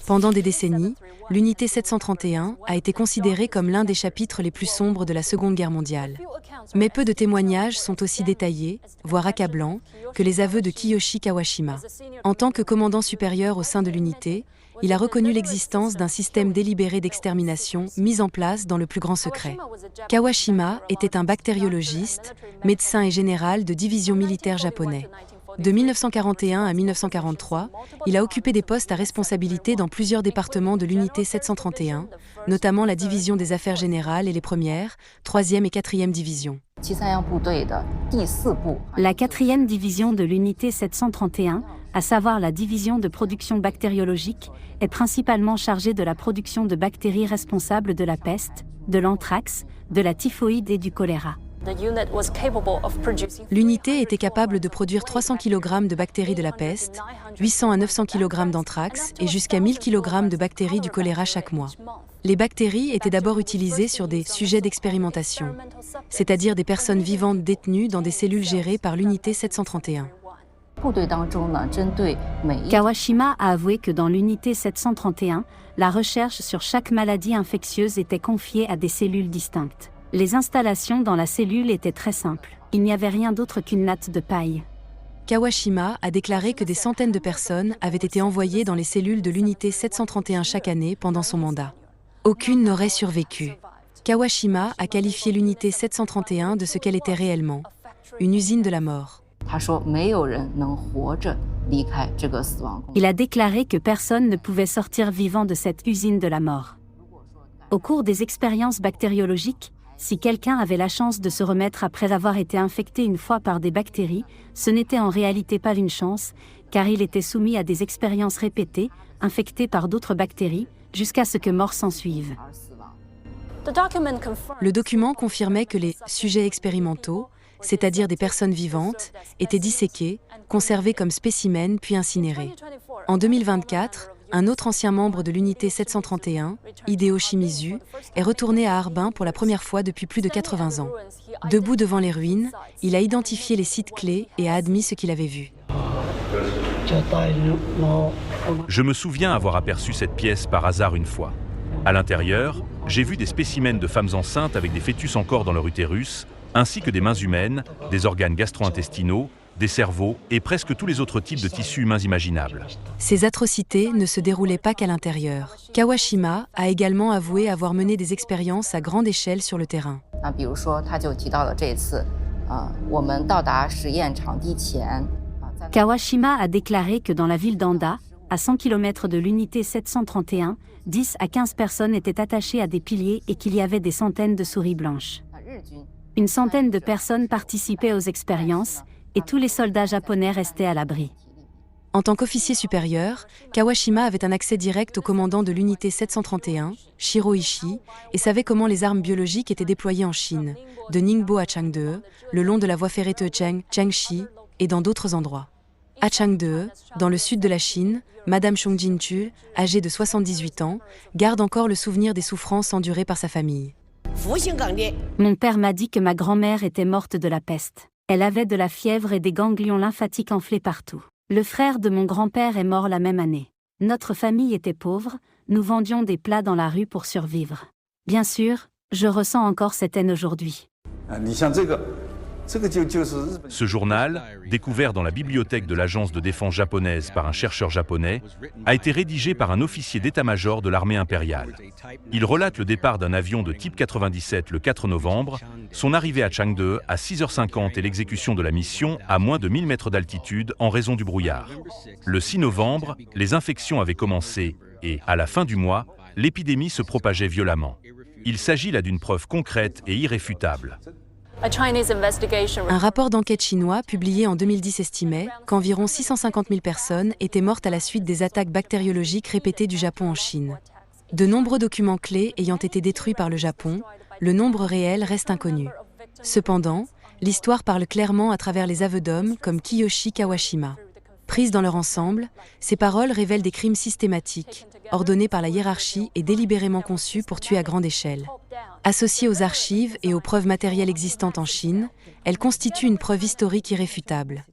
Pendant des décennies, l'unité 731 a été considérée comme l'un des chapitres les plus sombres de la Seconde Guerre mondiale. Mais peu de témoignages sont aussi détaillés, voire accablants, que les aveux de Kiyoshi Kawashima. En tant que commandant supérieur au sein de l'unité, il a reconnu l'existence d'un système délibéré d'extermination mis en place dans le plus grand secret. Kawashima était un bactériologiste, médecin et général de division militaire japonais. De 1941 à 1943, il a occupé des postes à responsabilité dans plusieurs départements de l'unité 731, notamment la division des affaires générales et les premières, 3e et 4e divisions. La 4e division de l'unité 731, à savoir la division de production bactériologique, est principalement chargée de la production de bactéries responsables de la peste, de l'anthrax, de la typhoïde et du choléra. L'unité était capable de produire 300 kg de bactéries de la peste, 800 à 900 kg d'anthrax et jusqu'à 1000 kg de bactéries du choléra chaque mois. Les bactéries étaient d'abord utilisées sur des sujets d'expérimentation, c'est-à-dire des personnes vivantes détenues dans des cellules gérées par l'unité 731. Kawashima a avoué que dans l'unité 731, la recherche sur chaque maladie infectieuse était confiée à des cellules distinctes. Les installations dans la cellule étaient très simples. Il n'y avait rien d'autre qu'une natte de paille. Kawashima a déclaré que des centaines de personnes avaient été envoyées dans les cellules de l'unité 731 chaque année pendant son mandat. Aucune n'aurait survécu. Kawashima a qualifié l'unité 731 de ce qu'elle était réellement, une usine de la mort. Il a déclaré que personne ne pouvait sortir vivant de cette usine de la mort. Au cours des expériences bactériologiques, si quelqu'un avait la chance de se remettre après avoir été infecté une fois par des bactéries, ce n'était en réalité pas une chance, car il était soumis à des expériences répétées, infecté par d'autres bactéries, jusqu'à ce que mort s'ensuive. Le document confirmait que les sujets expérimentaux, c'est-à-dire des personnes vivantes, étaient disséqués, conservés comme spécimens puis incinérés. En 2024, un autre ancien membre de l'unité 731, Hideo Shimizu, est retourné à Harbin pour la première fois depuis plus de 80 ans. Debout devant les ruines, il a identifié les sites clés et a admis ce qu'il avait vu. Je me souviens avoir aperçu cette pièce par hasard une fois. À l'intérieur, j'ai vu des spécimens de femmes enceintes avec des fœtus encore dans leur utérus, ainsi que des mains humaines, des organes gastro-intestinaux, des cerveaux et presque tous les autres types de tissus humains imaginables. Ces atrocités ne se déroulaient pas qu'à l'intérieur. Kawashima a également avoué avoir mené des expériences à grande échelle sur le terrain. Kawashima a déclaré que dans la ville d'Anda, à 100 km de l'unité 731, 10 à 15 personnes étaient attachées à des piliers et qu'il y avait des centaines de souris blanches. Une centaine de personnes participaient aux expériences, et tous les soldats japonais restaient à l'abri. En tant qu'officier supérieur, Kawashima avait un accès direct au commandant de l'unité 731, Shiro Ishii, et savait comment les armes biologiques étaient déployées en Chine, de Ningbo à Changde, le long de la voie ferrée Zheng, Jiangxi, et dans d'autres endroits. À Changde, dans le sud de la Chine, Madame Chong Jin-chu, âgée de 78 ans, garde encore le souvenir des souffrances endurées par sa famille. Mon père m'a dit que ma grand-mère était morte de la peste. Elle avait de la fièvre et des ganglions lymphatiques enflés partout. Le frère de mon grand-père est mort la même année. Notre famille était pauvre, nous vendions des plats dans la rue pour survivre. Bien sûr, je ressens encore cette haine aujourd'hui. Ce journal, découvert dans la bibliothèque de l'agence de défense japonaise par un chercheur japonais, a été rédigé par un officier d'état-major de l'armée impériale. Il relate le départ d'un avion de type 97 le 4 novembre, son arrivée à Changde à 6h50 et l'exécution de la mission à moins de 1000 mètres d'altitude en raison du brouillard. Le 6 novembre, les infections avaient commencé et, à la fin du mois, l'épidémie se propageait violemment. Il s'agit là d'une preuve concrète et irréfutable. Un rapport d'enquête chinois publié en 2010 estimait qu'environ 650 000 personnes étaient mortes à la suite des attaques bactériologiques répétées du Japon en Chine. De nombreux documents clés ayant été détruits par le Japon, le nombre réel reste inconnu. Cependant, l'histoire parle clairement à travers les aveux d'hommes comme Kiyoshi Kawashima. Prises dans leur ensemble, ces paroles révèlent des crimes systématiques, ordonnés par la hiérarchie et délibérément conçus pour tuer à grande échelle. Associée aux archives et aux preuves matérielles existantes en Chine, elle constitue une preuve historique irréfutable.